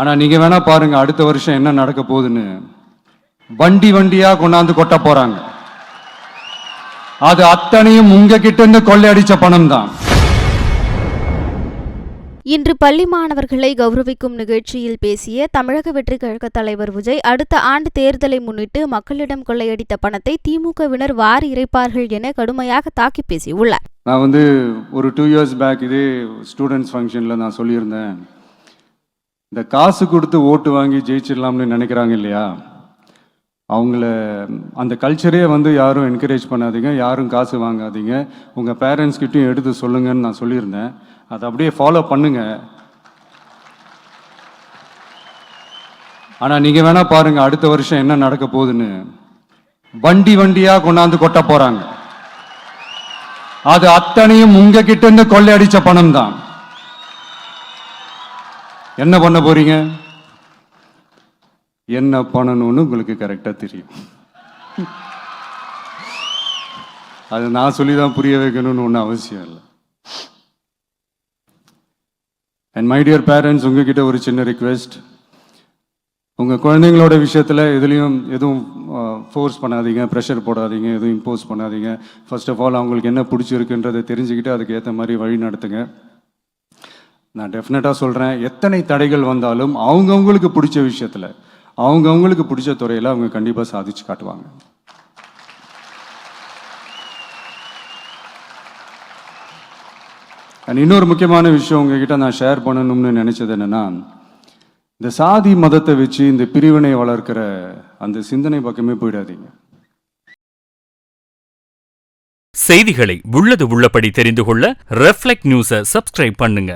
ஆனால் நீங்கள் வேணா பாருங்க அடுத்த வருஷம் என்ன நடக்க போகுதுன்னு. வண்டி வண்டியாக கொண்டாந்து கொட்ட போகிறாங்க. அது அத்தனையும் உங்ககிட்ட இருந்து கொள்ளையடிச்ச பணம் தான். இன்று பள்ளி மாணவர்களை கௌரவிக்கும் நிகழ்ச்சியில் பேசிய தமிழக வெற்றிக் கழக தலைவர் விஜய், அடுத்த ஆண்டு தேர்தலை முன்னிட்டு மக்களிடம் கொள்ளையடித்த பணத்தை திமுகவினர் வாரி இறைப்பார்கள் என கடுமையாக தாக்கி பேசியுள்ளார். நான் ஒரு 2 years பேக் இதே ஸ்டூடெண்ட்ஸ் ஃபங்க்ஷனில் நான் சொல்லியிருந்தேன், இந்த காசு கொடுத்து ஓட்டு வாங்கி ஜெயிச்சிடலாம்னு நினைக்கிறாங்க இல்லையா, அவங்கள அந்த கல்ச்சரே யாரும் என்கரேஜ் பண்ணாதீங்க, யாரும் காசு வாங்காதீங்க, உங்கள் பேரண்ட்ஸ்கிட்டையும் எடுத்து சொல்லுங்கன்னு நான் சொல்லியிருந்தேன். அதை அப்படியே ஃபாலோ பண்ணுங்க. ஆனால் நீங்கள் வேணா பாருங்க அடுத்த வருஷம் என்ன நடக்க போகுதுன்னு. வண்டி வண்டியாக கொண்டாந்து கொட்ட போகிறாங்க. அது அத்தனையும் உங்ககிட்ட இருந்து கொள்ளையடிச்ச பணம் தான். என்ன பண்ண போறீங்க? என்ன பண்ணணும்னு உங்களுக்கு கரெக்டாக தெரியும். அது நான் சொல்லி தான் புரிய வைக்கணும்னு ஒன்றும் அவசியம் இல்லை. அண்ட் மை டியர் பேரண்ட்ஸ், உங்ககிட்ட ஒரு சின்ன ரிக்வெஸ்ட். உங்கள் குழந்தைங்களோட விஷயத்தில் எதுவும் ஃபோர்ஸ் பண்ணாதீங்க, ப்ரெஷர் போடாதீங்க, எதுவும் இம்போஸ் பண்ணாதீங்க. ஃபர்ஸ்ட் ஆஃப் ஆல் அவங்களுக்கு என்ன பிடிச்சிருக்குன்றதை தெரிஞ்சுக்கிட்டு அதுக்கு ஏற்ற மாதிரி வழி நடத்துங்க. நான் டெஃபினட்டாக சொல்கிறேன், எத்தனை தடைகள் வந்தாலும் அவங்கவுங்களுக்கு பிடிச்ச விஷயத்தில், அவங்கவுங்களுக்கு பிடிச்ச துறையில் அவங்க கண்டிப்பாக சாதிச்சு காட்டுவாங்க. அண்ட் இன்னொரு முக்கியமான விஷயம் உங்ககிட்ட நான் ஷேர் பண்ணணும்னு நினைச்சது என்னன்னா, இந்த சாதி மதத்தை வச்சு இந்த பிரிவினை வளர்க்கிற அந்த சிந்தனை பக்கமே போயிடாதீங்க. செய்திகளை உள்ளது உள்ளபடி தெரிந்து கொள்ள ரெஃப்ளெக்ட் நியூஸை சப்ஸ்கிரைப் பண்ணுங்க.